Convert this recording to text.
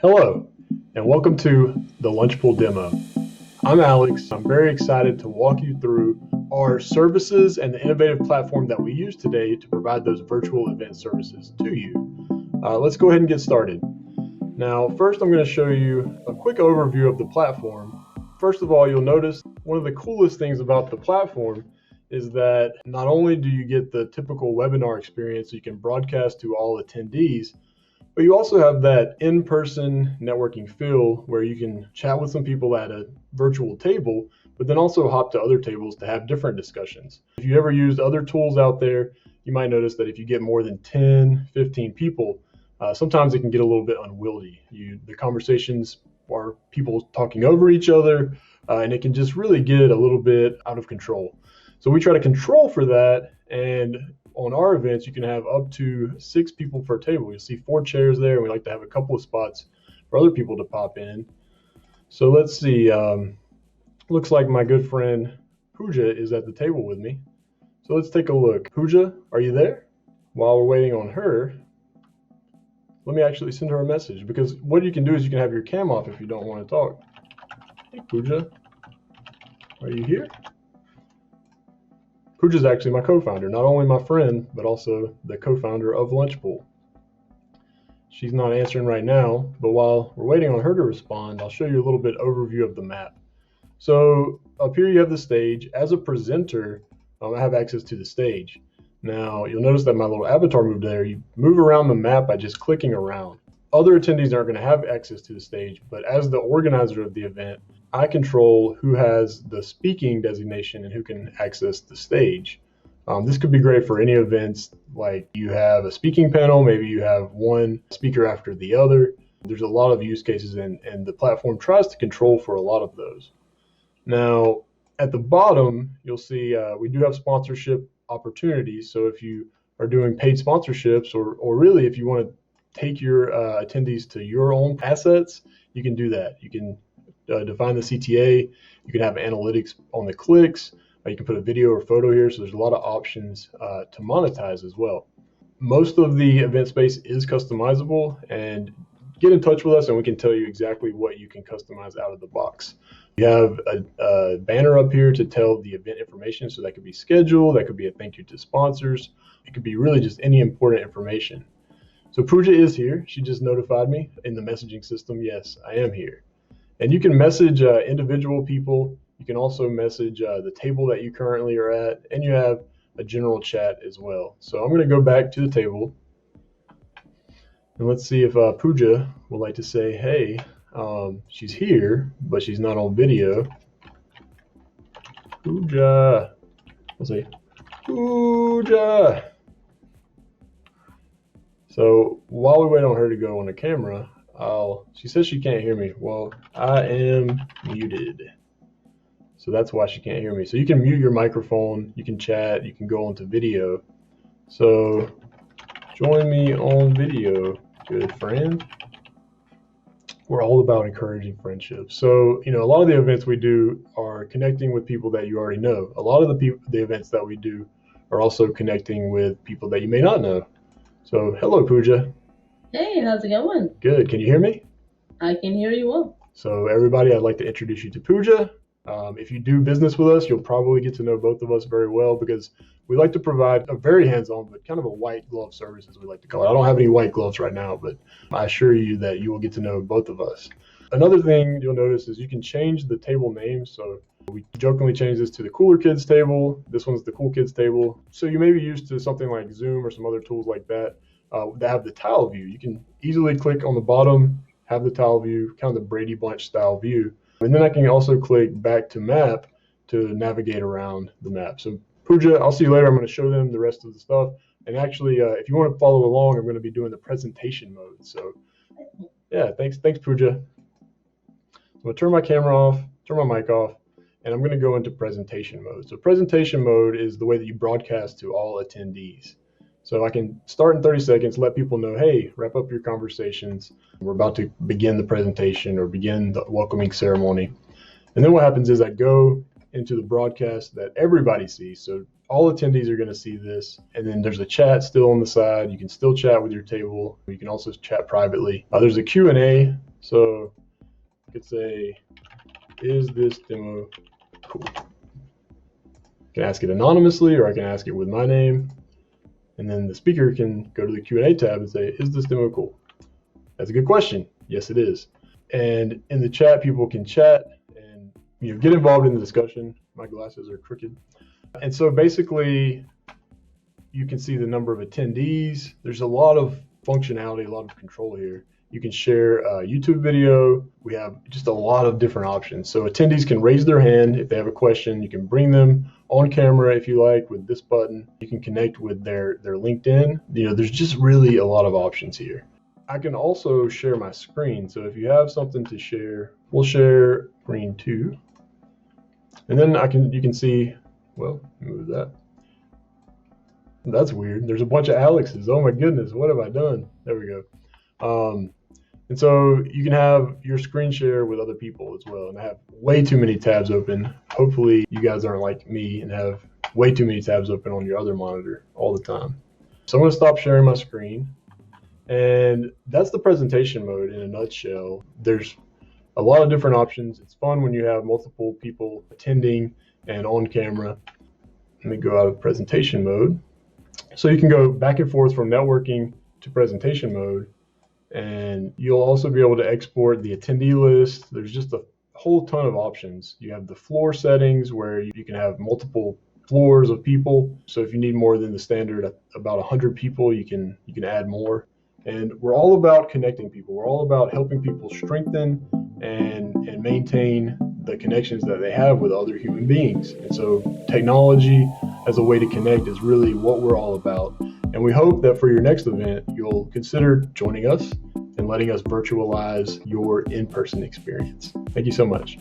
Hello, and welcome to the Lunchpool demo. I'm Alex. I'm very excited to walk you through our services and the innovative platform that we use today to provide those virtual event services to you. Let's go ahead and get started. Now, first I'm going to show you a quick overview of the platform. First of all, you'll notice one of the coolest things about the platform is that not only do you get the typical webinar experience, you can broadcast to all attendees, but you also have that in-person networking feel where you can chat with some people at a virtual table, but then also hop to other tables to have different discussions. If you ever used other tools out there, you might notice that if you get more than 10, 15 people, sometimes it can get a little bit unwieldy. The conversations are people talking over each other, and it can just really get a little bit out of control. So we try to control for that, and on our events, you can have up to 6 people per table. You'll see 4 chairs there, and we like to have a couple of spots for other people to pop in. So let's see. Looks like my good friend Pooja is at the table with me. So let's take a look. Pooja, are you there? While we're waiting on her, let me actually send her a message, because what you can do is you can have your cam off if you don't want to talk. Hey, Pooja, are you here? Pooja's actually my co-founder, not only my friend, but also the co-founder of Lunchpool. She's not answering right now, but while we're waiting on her to respond, I'll show you a little bit overview of the map. So up here you have the stage. As a presenter, I have access to the stage. Now you'll notice that my little avatar moved there. You move around the map by just clicking around. Other attendees aren't going to have access to the stage, but as the organizer of the event, I control who has the speaking designation and who can access the stage. This could be great for any events, like you have a speaking panel, maybe you have one speaker after the other. There's a lot of use cases, and the platform tries to control for a lot of those. Now, at the bottom, you'll see we do have sponsorship opportunities. So if you are doing paid sponsorships, or really if you want to take your attendees to your own assets, you can do that. You can define the CTA, you can have analytics on the clicks, you can put a video or photo here, so there's a lot of options to monetize as well. Most of the event space is customizable, and get in touch with us and we can tell you exactly what you can customize out of the box. You have a banner up here to tell the event information, so that could be schedule, that could be a thank you to sponsors, it could be really just any important information. So Pooja is here, she just notified me in the messaging system, yes, I am here. And you can message individual people. You can also message the table that you currently are at, and you have a general chat as well. So I'm going to go back to the table, and let's see if Pooja would like to say, hey, she's here, but she's not on video. Pooja, I'll say, Pooja. So while we wait on her to go on the camera, she says she can't hear me. Well, I am muted. So that's why she can't hear me. So you can mute your microphone, you can chat, you can go onto video. So join me on video, good friend. We're all about encouraging friendships. So, a lot of the events we do are connecting with people that you already know. A lot of the events that we do are also connecting with people that you may not know. So hello, Pooja. Hey, how's it going? Good. Can you hear me? I can hear you well. So everybody, I'd like to introduce you to Pooja. If you do business with us, you'll probably get to know both of us very well, because we like to provide a very hands-on, but kind of a white glove service, as we like to call it. I don't have any white gloves right now, but I assure you that you will get to know both of us. Another thing you'll notice is you can change the table name. So we jokingly changed this to the Cooler Kids table. This one's the Cool Kids table. So you may be used to something like Zoom or some other tools like that that have the tile view. You can easily click on the bottom, have the tile view, kind of the Brady Bunch style view. And then I can also click back to map to navigate around the map. So Pooja, I'll see you later. I'm going to show them the rest of the stuff. And actually, if you want to follow along, I'm going to be doing the presentation mode. So yeah, thanks Pooja. I'm going to turn my camera off, turn my mic off, and I'm going to go into presentation mode. So presentation mode is the way that you broadcast to all attendees. So I can start in 30 seconds, let people know, hey, wrap up your conversations. We're about to begin the presentation or begin the welcoming ceremony. And then what happens is I go into the broadcast that everybody sees. So all attendees are going to see this. And then there's a chat still on the side. You can still chat with your table. You can also chat privately. There's a Q&A So I could say, is this demo cool? I can ask it anonymously, or I can ask it with my name. And then the speaker can go to the Q&A tab and say, is this demo cool? That's a good question. Yes, it is. And in the chat, people can chat and get involved in the discussion. My glasses are crooked. And so basically, you can see the number of attendees. There's a lot of functionality, a lot of control here. You can share a YouTube video. We have just a lot of different options. So attendees can raise their hand if they have a question. You can bring them on camera if you like with this button. You can connect with their LinkedIn. There's just really a lot of options here. I can also share my screen. So if you have something to share, we'll share screen 2. And then you can see, well, move that. That's weird. There's a bunch of Alexes. Oh my goodness, what have I done? There we go. And so you can have your screen share with other people as well. And I have way too many tabs open. Hopefully you guys aren't like me and have way too many tabs open on your other monitor all the time. So I'm going to stop sharing my screen. And that's the presentation mode in a nutshell. There's a lot of different options. It's fun when you have multiple people attending and on camera. Let me go out of presentation mode. So you can go back and forth from networking to presentation mode. And you'll also be able to export the attendee list. There's just a whole ton of options. You have the floor settings where you can have multiple floors of people. So if you need more than the standard about 100 people, you can add more. And we're all about connecting people. We're all about helping people strengthen and maintain the connections that they have with other human beings. And so technology as a way to connect is really what we're all about. And we hope that for your next event, you'll consider joining us and letting us virtualize your in-person experience. Thank you so much.